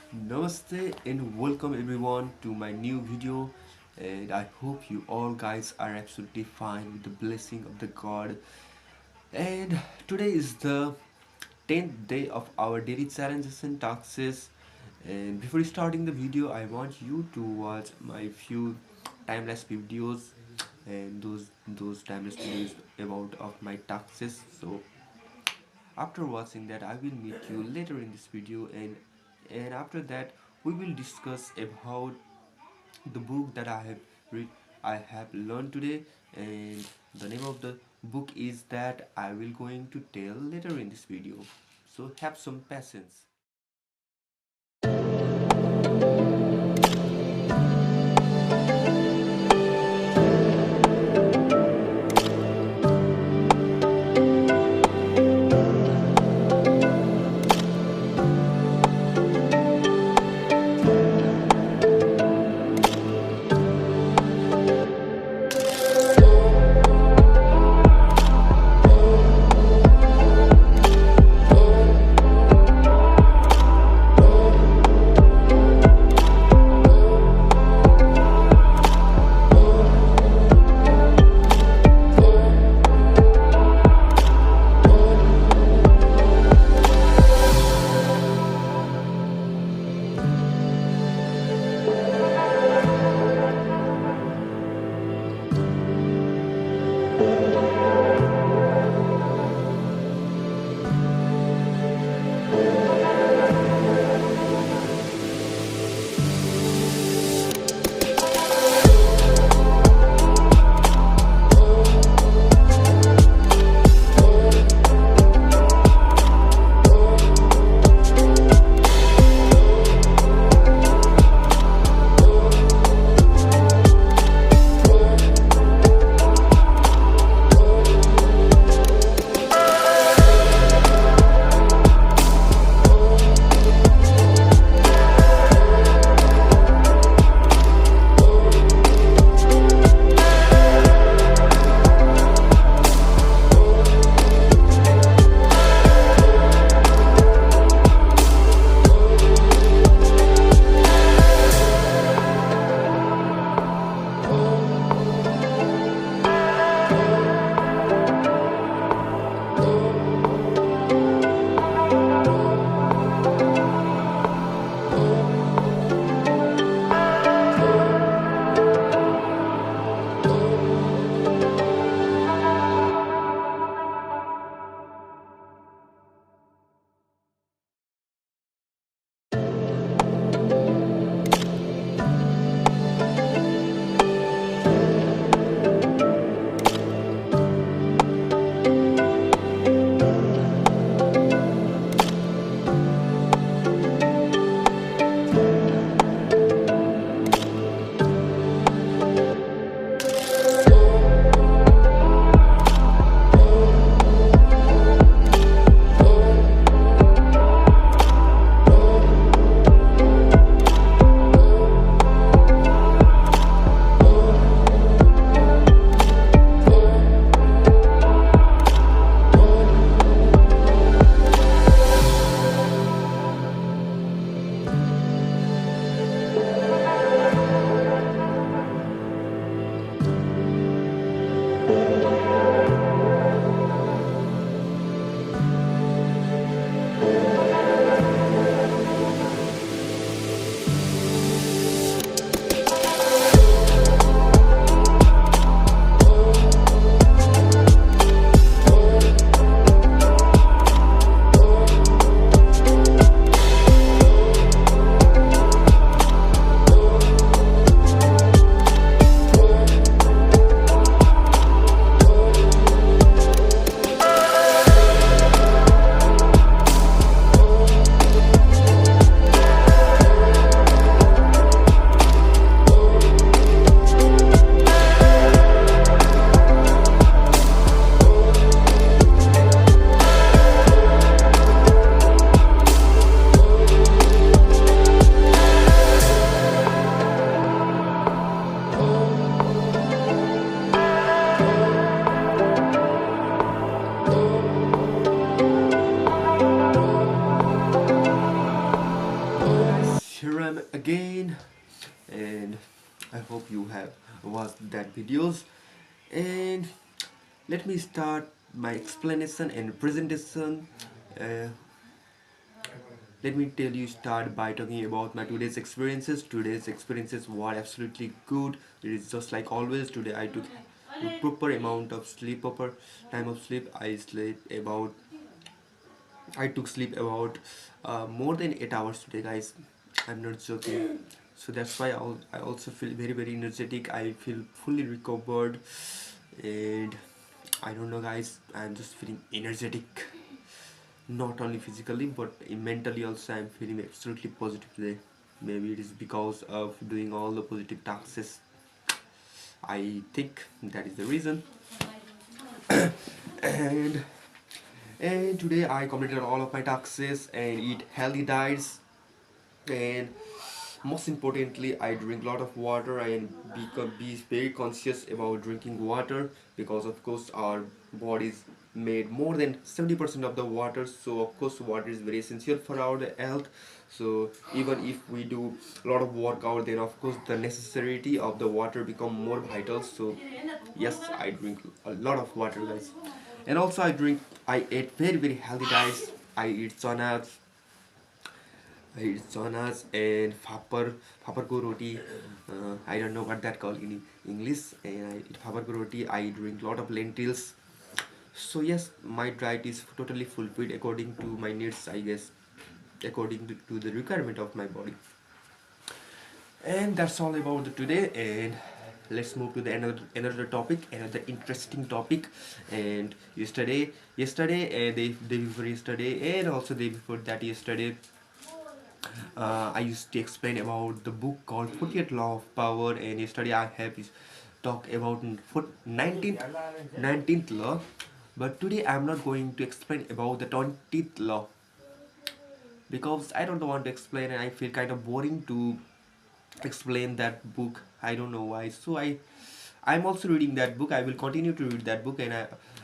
Namaste and welcome everyone to my new video, and I hope you all guys are absolutely fine with the blessing of the God. And today is the 10th day of our daily challenges and tasks. And before starting the video, I want you to watch my few timeless videos, and those timeless videos about of my tasks. So after watching that, I will meet you later in this video, and after that we will discuss about the book that I have learned today, and the name of the book is that I will going to tell later in this video. So have some patience. here I'm again, and I hope you have watched that videos. And let me start my explanation and presentation. Uh, Let me tell you start by talking about my today's experiences. Today's experiences were absolutely good. It is just like always. Today I took a proper amount of sleep, proper time of sleep. I took sleep about more than 8 hours today, guys. I'm not joking. So that's why I also feel very very energetic. I feel fully recovered, and I don't know, guys. I'm just feeling energetic, not only physically but mentally also. I'm feeling absolutely positive today. Maybe it is because of doing all the positive tasks. I think that is the reason. and and today I completed all of my tasks and eat healthy diets, and most importantly I drink a lot of water and be very conscious about drinking water, because of course our bodies made more than 70% of the water, so of course water is very essential for our health. So even if we do a lot of workout, then of course the necessity of the water become more vital. So yes, I drink a lot of water, guys. And also I ate very very healthy diets. I eat sonas and papar ko roti. I don't know what that called in English. And I eat papar ko roti. I drink lot of lentils. So yes, my diet is totally fulfilled according to my needs, I guess, according to the requirement of my body. And that's all about the today. And let's move to the another topic, another interesting topic. And yesterday, and day before yesterday, and also day before that yesterday, I used to explain about the book called 48 Law of Power, and yesterday I have talk about 19th law. But today I'm not going to explain about the 20th law, because I don't want to explain and I feel kind of boring to explain that book. I don't know why. So I'm also reading that book. I will continue to read that book, and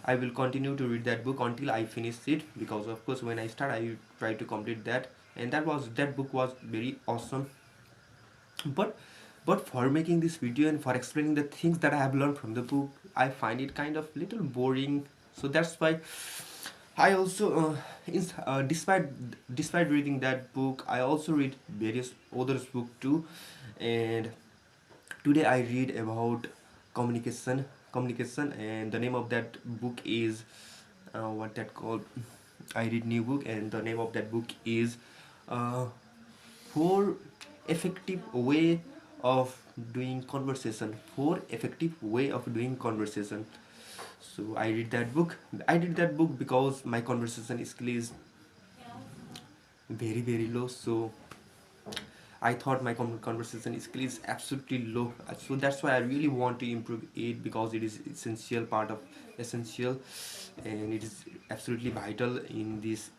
I will continue to read that book until I finish it, because of course when I start I try to complete that. And that book was very awesome. but but for making this video and for explaining the things that I have learned from the book, I find it kind of little boring. So that's why I also despite reading that book, I also read various others book too. And today I read about communication, and the name of that book is what that called. I read new book, and the name of that book is uh, four effective way of doing conversation. Four effective way of doing conversation. So I read that book because my conversation skill is very very low. So I thought my conversation skill is absolutely low. So that's why I really want to improve it, because it is essential, and it is absolutely vital in this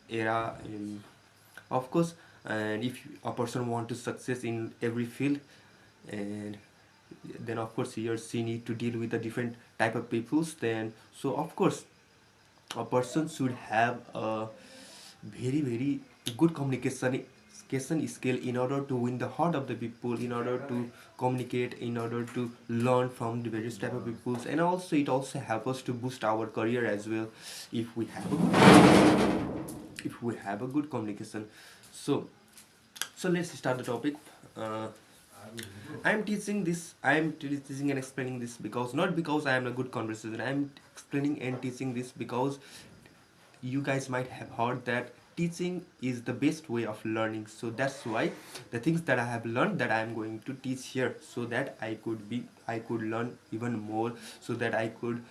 era. And of course, and if a person want to success in every field, and then of course he or she need to deal with a different type of peoples. Then so of course a person should have a very very good communication skill in order to win the heart of the people, in order to communicate, in order to learn from the various type of peoples. And also it also helps us to boost our career as well, if we have a good communication. So so let's start the topic. uh, I'm teaching and explaining this because, not because I am a good conversation. I'm explaining and teaching this because you guys might have heard that teaching is the best way of learning. So that's why the things that I have learned, that I am going to teach here, so that I could learn even more, so that I could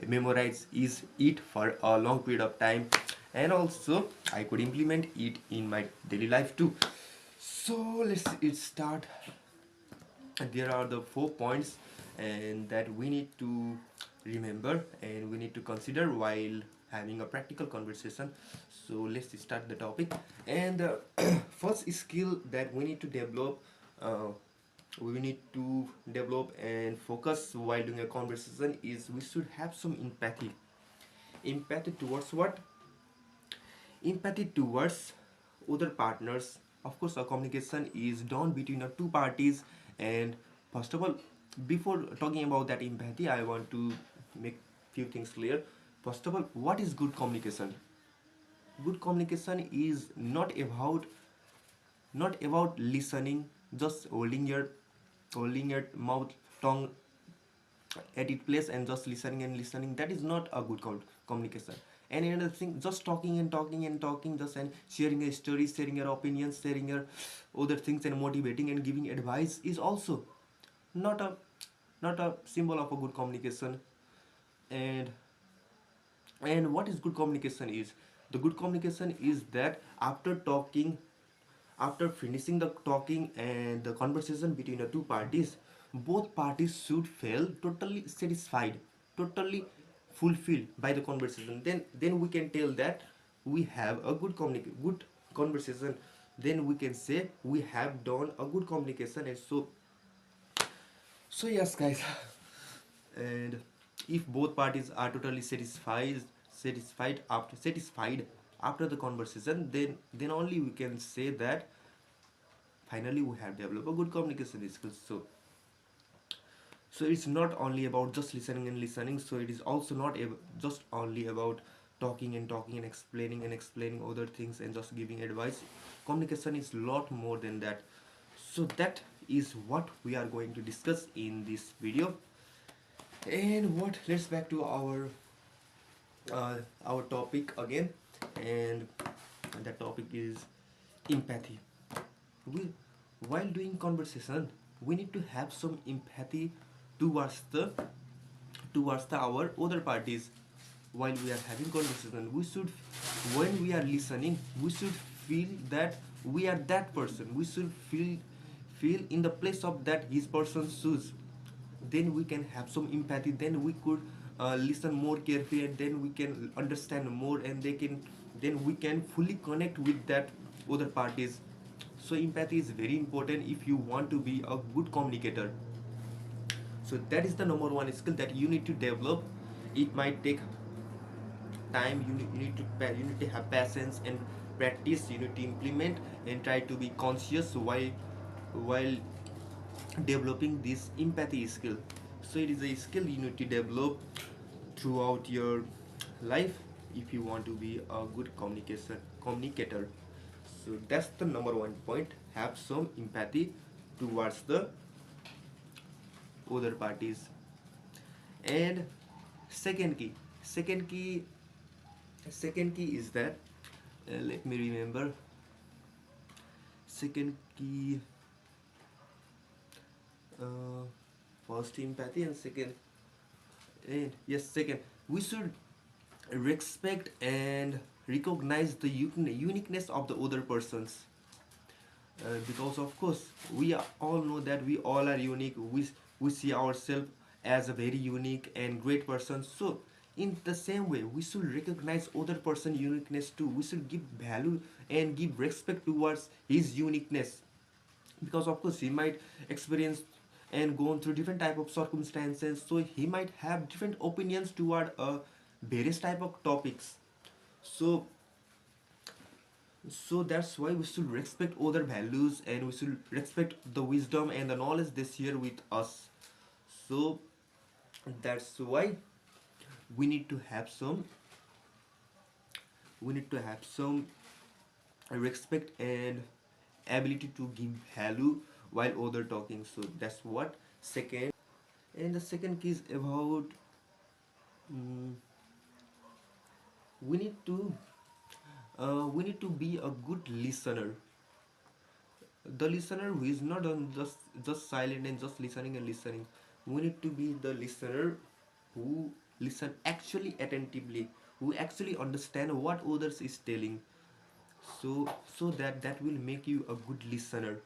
memorize is it for a long period of time, and also I could implement it in my daily life too. So let's it start. There are the 4 points and that we need to remember and we need to consider while having a practical conversation. So let's start the topic. And the first skill that uh, we need to develop and focus while doing a conversation is we should have some empathy towards what? Empathy towards other partners, of course, a communication is done between the two parties. And first of all, before talking about that empathy, I want to make few things clear. First of all, what is good communication? Good communication is not about listening, just holding your mouth, tongue at its place and just listening and listening. That is not a good communication. And another thing, just talking and talking and talking, just and sharing a story, sharing your opinions, sharing your other things, and motivating and giving advice is also not a not a symbol of a good communication. and and what is good communication is, the good communication is that after finishing the talking and the conversation between the two parties, both parties should feel totally satisfied, totally fulfilled by the conversation. Then we can tell that we have a good conversation. Then we can say we have done a good communication. And so yes, guys. And if both parties are totally satisfied after the conversation, then only we can say that finally we have developed a good communication skills. So it's not only about just listening and listening. So it is also not just only about talking and talking and explaining other things and just giving advice. Communication is a lot more than that. So that is what we are going to discuss in this video. And what, let's back to our topic again. And the topic is empathy. we while doing conversation, we need to have some empathy towards the our other parties. While we are having conversation, we should, when we are listening, we should feel that we are that person. We should feel in the place of that his person's shoes. Then we can have some empathy. Then we could listen more carefully, and then we can understand more, and then we can fully connect with that other parties. So empathy is very important if you want to be a good communicator. So that is the number one skill that you need to develop. It might take time. You need to have patience and practice. You need to implement and try to be conscious while developing this empathy skill. So it is a skill you need to develop throughout your life if you want to be a good communicator. So that's the number one point. Have some empathy towards the other parties. And second key second key second key is that, let me remember. Second key, uh, first empathy, and second, and yes, second, we should respect and recognize the uniqueness of the other persons. Because of course all know that we all are unique. We see ourselves as a very unique and great person. So in the same way, we should recognize other person uniqueness too. We should give value and give respect towards his uniqueness. Because of course he might experience and go through different type of circumstances, so he might have different opinions toward various type of topics. So so that's why we should respect other values, and we should respect the wisdom and the knowledge they share with us. So that's why we need to have some we need to have some respect and ability to give value while other talking. So that's what second. And the second key is about, mm, we need to we need to be a good listener. The listener who is not on just silent and just listening and listening. We need to be the listener who listen actually attentively, who actually understand what others is telling. So that will make you a good listener.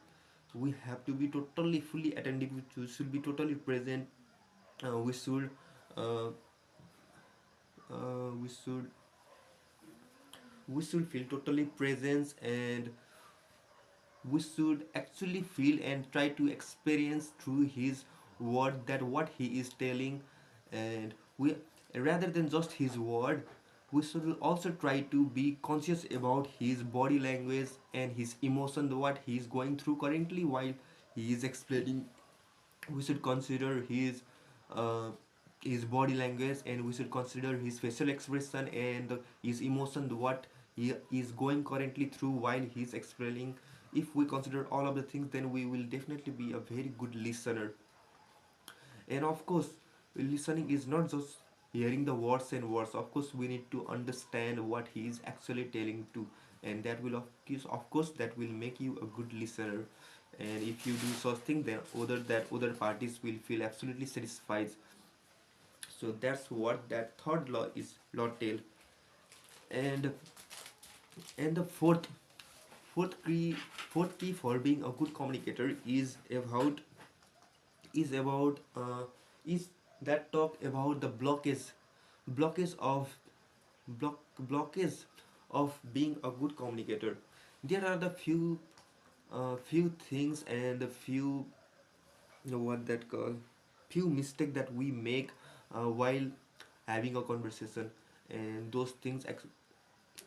We have to be totally fully attentive. We should be totally present. Uh, we should uh, uh, we should we should feel totally present, and we should actually feel and try to experience through his word that what he is telling. And we, rather than just his word, we should also try to be conscious about his body language and his emotion, what he is going through currently while he is explaining. We should consider uh, his body language, and we should consider his facial expression and his emotion, what he is going currently through while he's explaining. If we consider all of the things, then we will definitely be a very good listener. And of course, listening is not just hearing the words and words. Of course, we need to understand what he is actually telling to, and that will of course that will make you a good listener. And if you do such thing, then other parties will feel absolutely satisfied. So that's what that third law is, law tell. And and the fourth key for being a good communicator is is that talk about the blockage of blockage of being a good communicator. There are the few things and the few, what that call, few mistakes that we make while having a conversation, and those things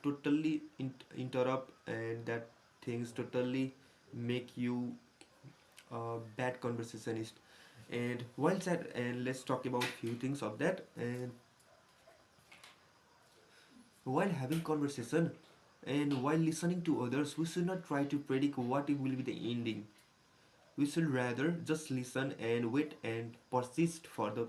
totally interrupt, and that things totally make you a bad conversationist. And while that, and let's talk about few things of that. And while having conversation and while listening to others, we should not try to predict what it will be the ending. We should rather just listen and wait and persist for the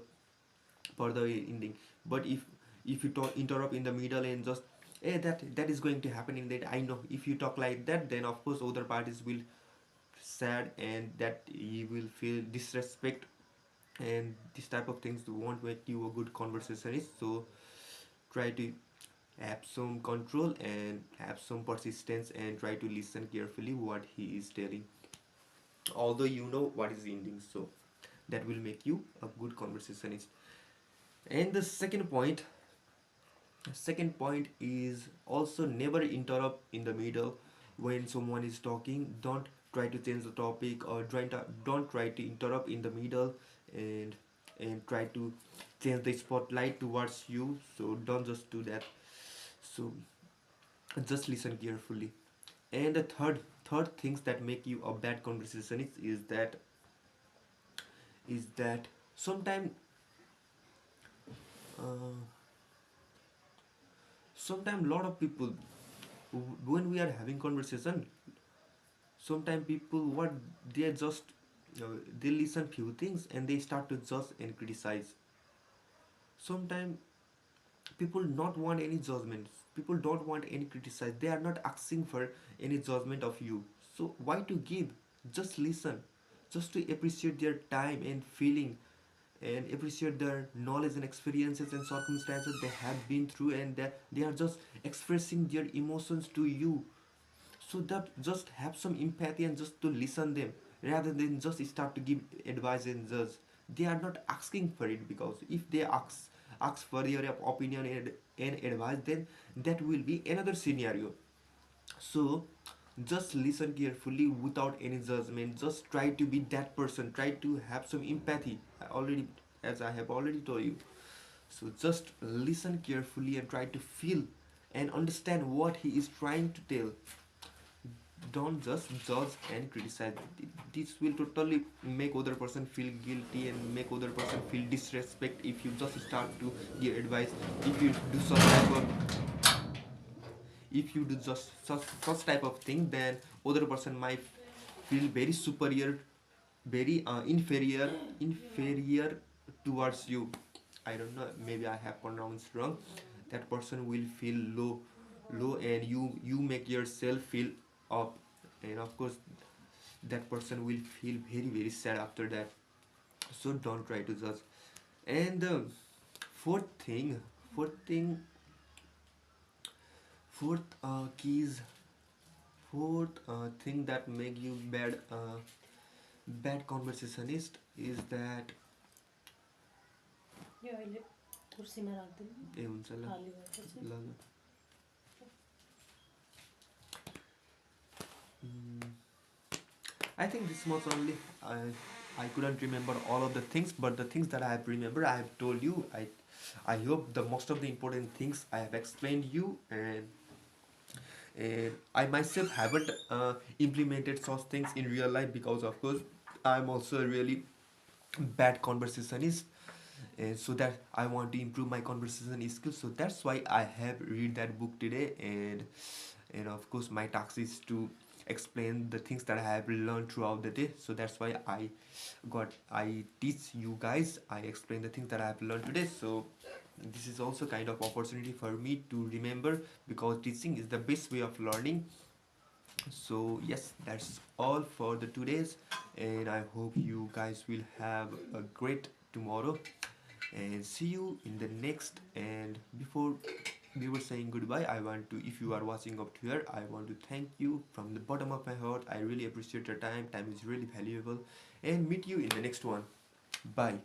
ending. But if you talk, interrupt in the middle and just, that is going to happen in that, I know. If you talk like that, then of course other parties will sad, and that you will feel disrespect, and this type of things won't make you a good conversationist. So try to have some control and have some persistence, and try to listen carefully what he is telling, although you know what is ending. So that will make you a good conversationist. And the second point is also never interrupt in the middle. When someone is talking, don't try to change the topic, or don't try to interrupt in the middle, and try to change the spotlight towards you. So don't just do that. So just listen carefully. And the third things that make you a bad conversationist is that sometimes uh, sometimes lot of people, when we are having conversation, sometimes people, what they just they listen few things and they start to judge and criticize. Sometimes people not want any judgments, people don't want any criticize, they are not asking for any judgment of you. So why to give? Just listen, just to appreciate their time and feeling, and appreciate their knowledge and experiences and circumstances they have been through, and that they are just expressing their emotions to you. So that just have some empathy and just to listen them, rather than just start to give advice and judge. They are not asking for it, because if they ask for your opinion and advice, then that will be another scenario. So just listen carefully without any judgment. Just try to be that person, try to have some empathy. As I have already told you. So just listen carefully and try to feel and understand what he is trying to tell. Don't just judge and criticize. This will totally make other person feel guilty and make other person feel disrespect if you just start to give advice. If you do such type of thing, then other person might feel very superior, very inferior towards you. I don't know, maybe I have pronounced wrong. That person will feel low, and you make yourself feel up. And of course that person will feel very very sad after that. So don't try to judge. And the fourth thing fourth thing fourth keys fourth thing that make you bad conversationist is that, यो अहिले कुर्सीमा राख्दिनु ए हुन्छ ल खाली भएपछि ल ल I think this much only. I couldn't remember all of the things, but the things that I have remembered, I have told you. I hope the most of the important things I have explained you, and I myself haven't implemented such things in real life because, of course, I'm also a really bad conversationist, and so that I want to improve my conversation skills. So that's why I have read that book today, and of course my task is to explain the things that I have learned throughout the day. So that's why I teach you guys. I explain the things that I have learned today. So this is also kind of opportunity for me to remember, because teaching is the best way of learning. So yes, that's all for the today's, and I hope you guys will have a great tomorrow, and see you in the next. And before we were saying goodbye, I want to, if you are watching up here, I want to thank you from the bottom of my heart. I really appreciate your time. Time is really valuable, and meet you in the next one. Bye.